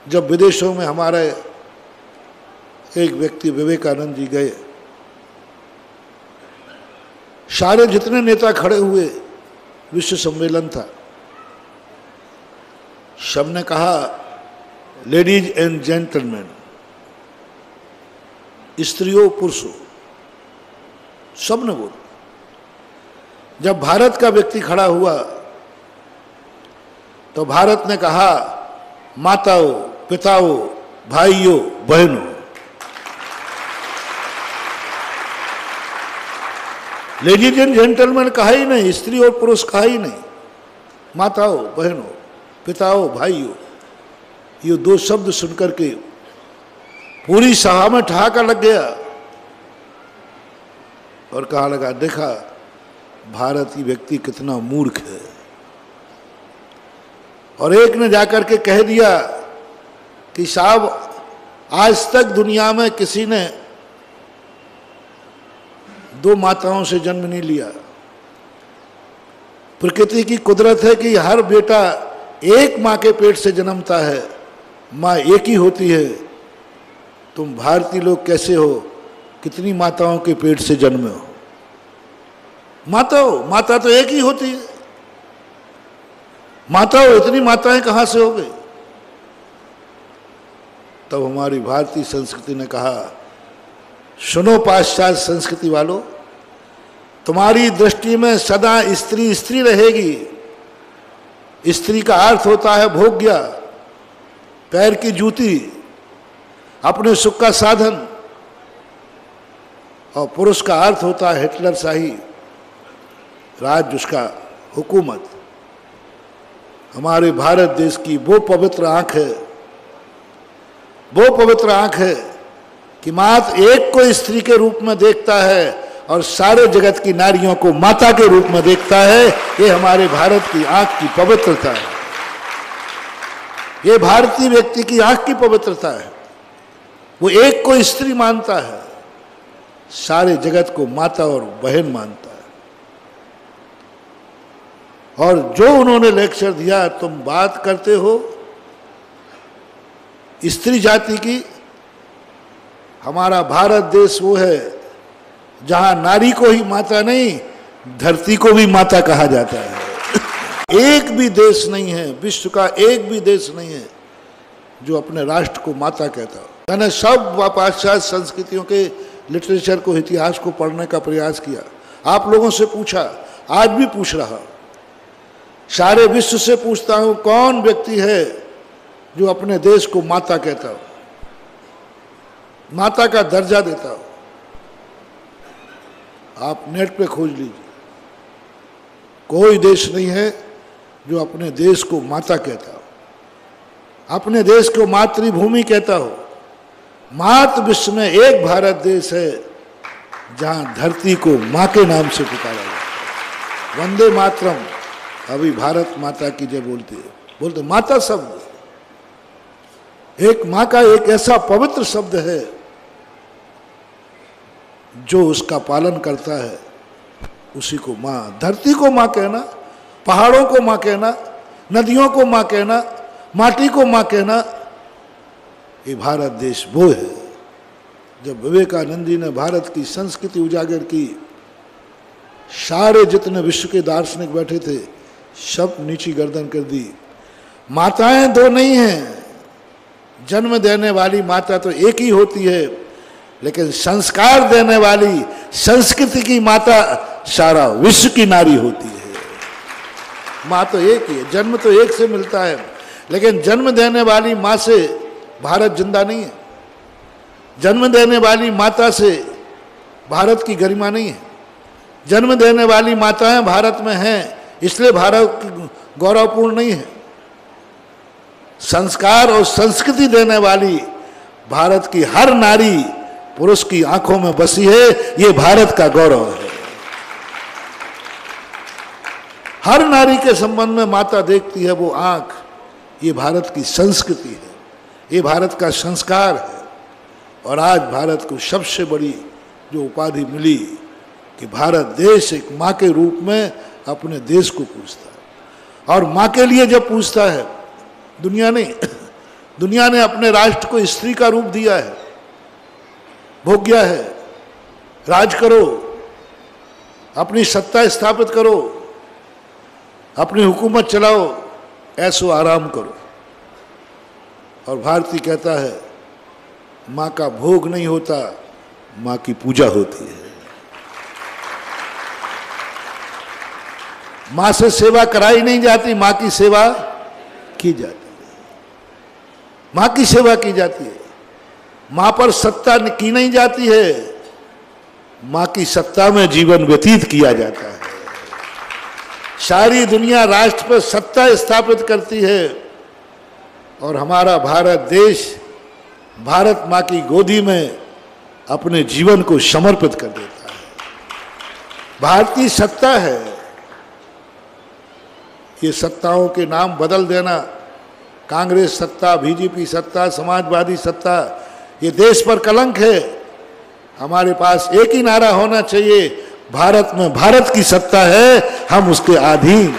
जब विदेशों में हमारे एक व्यक्ति विवेकानंद जी गए, सारे जितने नेता खड़े हुए, विश्व सम्मेलन था, सबने कहा लेडीज एंड जेंटलमैन, स्त्रियों पुरुषों, सबने बोला। जब भारत का व्यक्ति खड़ा हुआ तो भारत ने कहा माताओं, पिताओं, भाइयों, बहनों। लेडीज एंड जेंटलमैन कहा ही नहीं, स्त्री और पुरुष कहा ही नहीं, माताओं, बहनों, पिताओं, भाइयों। ये दो शब्द सुनकर के पूरी सभा में ठहाका लग गया और कहा लगा, देखा भारतीय व्यक्ति कितना मूर्ख है। और एक ने जाकर के कह दिया कि साहब, आज तक दुनिया में किसी ने दो माताओं से जन्म नहीं लिया। प्रकृति की कुदरत है कि हर बेटा एक माँ के पेट से जन्मता है, माँ एक ही होती है। तुम भारतीय लोग कैसे हो, कितनी माताओं के पेट से जन्मे हो? माता तो एक ही होती है। माताओं, इतनी माताएं कहां से हो गई? तब हमारी भारतीय संस्कृति ने कहा, सुनो पाश्चात्य संस्कृति वालों, तुम्हारी दृष्टि में सदा स्त्री स्त्री रहेगी। स्त्री का अर्थ होता है भोग्या, पैर की जूती, अपने सुख का साधन, और पुरुष का अर्थ होता है हिटलर शाही राज्य, उसका हुकूमत। हमारे भारत देश की वो पवित्र आंख है, वो पवित्र आंख है कि मात्र एक को स्त्री के रूप में देखता है और सारे जगत की नारियों को माता के रूप में देखता है। ये हमारे भारत की आंख की पवित्रता है, ये भारतीय व्यक्ति की आंख की पवित्रता है। वो एक को स्त्री मानता है, सारे जगत को माता और बहन मानता है। और जो उन्होंने लेक्चर दिया, तुम बात करते हो स्त्री जाति की। हमारा भारत देश वो है जहां नारी को ही माता नहीं, धरती को भी माता कहा जाता है। एक भी देश नहीं है, विश्व का एक भी देश नहीं है जो अपने राष्ट्र को माता कहता हो। मैंने सब पाश्चात्य संस्कृतियों के लिटरेचर को, इतिहास को पढ़ने का प्रयास किया, आप लोगों से पूछा, आज भी पूछ रहा, सारे विश्व से पूछता हूं, कौन व्यक्ति है जो अपने देश को माता कहता हो, माता का दर्जा देता हो? आप नेट पे खोज लीजिए, कोई देश नहीं है जो अपने देश को माता कहता हो, अपने देश को मातृभूमि कहता हो। मात्र विश्व में एक भारत देश है जहां धरती को मां के नाम से पुकारा जाता है। वंदे मातरम, अभी भारत माता की जय बोलते माता शब्द एक मां का एक ऐसा पवित्र शब्द है जो उसका पालन करता है, उसी को मां। धरती को मां कहना, पहाड़ों को मां कहना, नदियों को मां कहना, माटी को मां कहना, ये भारत देश वो है। जब विवेकानंद जी ने भारत की संस्कृति उजागर की, सारे जितने विश्व के दार्शनिक बैठे थे सब नीची गर्दन कर दी। माताएं दो नहीं हैं, जन्म देने वाली माता तो एक ही होती है, लेकिन संस्कार देने वाली संस्कृति की माता सारा विश्व की नारी होती है। माँ तो एक ही है, जन्म तो एक से मिलता है, लेकिन जन्म देने वाली माँ से भारत जिंदा नहीं है। जन्म देने वाली माता से भारत की गरिमा नहीं है। जन्म देने वाली माताएं भारत में हैं, इसलिए भारत गौरवपूर्ण नहीं है। संस्कार और संस्कृति देने वाली भारत की हर नारी पुरुष की आंखों में बसी है, ये भारत का गौरव है। हर नारी के संबंध में माता देखती है वो आंख, ये भारत की संस्कृति है, ये भारत का संस्कार है। और आज भारत को सबसे बड़ी जो उपाधि मिली कि भारत देश एक माँ के रूप में अपने देश को पूछता है। और माँ के लिए जब पूछता है, दुनिया नहीं, दुनिया ने अपने राष्ट्र को स्त्री का रूप दिया है, भोग्या है। राज करो, अपनी सत्ता स्थापित करो, अपनी हुकूमत चलाओ, ऐसो आराम करो। और भारती कहता है माँ का भोग नहीं होता, माँ की पूजा होती है। माँ से सेवा कराई नहीं जाती, माँ की सेवा की जाती है। माँ की सेवा की जाती है। माँ पर सत्ता की नहीं जाती है, माँ की सत्ता में जीवन व्यतीत किया जाता है। सारी दुनिया राष्ट्र पर सत्ता स्थापित करती है और हमारा भारत देश भारत माँ की गोदी में अपने जीवन को समर्पित कर देता है। भारतीय सत्ता है। ये सत्ताओं के नाम बदल देना, कांग्रेस सत्ता, बीजेपी सत्ता, समाजवादी सत्ता, ये देश पर कलंक है। हमारे पास एक ही नारा होना चाहिए, भारत में भारत की सत्ता है, हम उसके अधीन।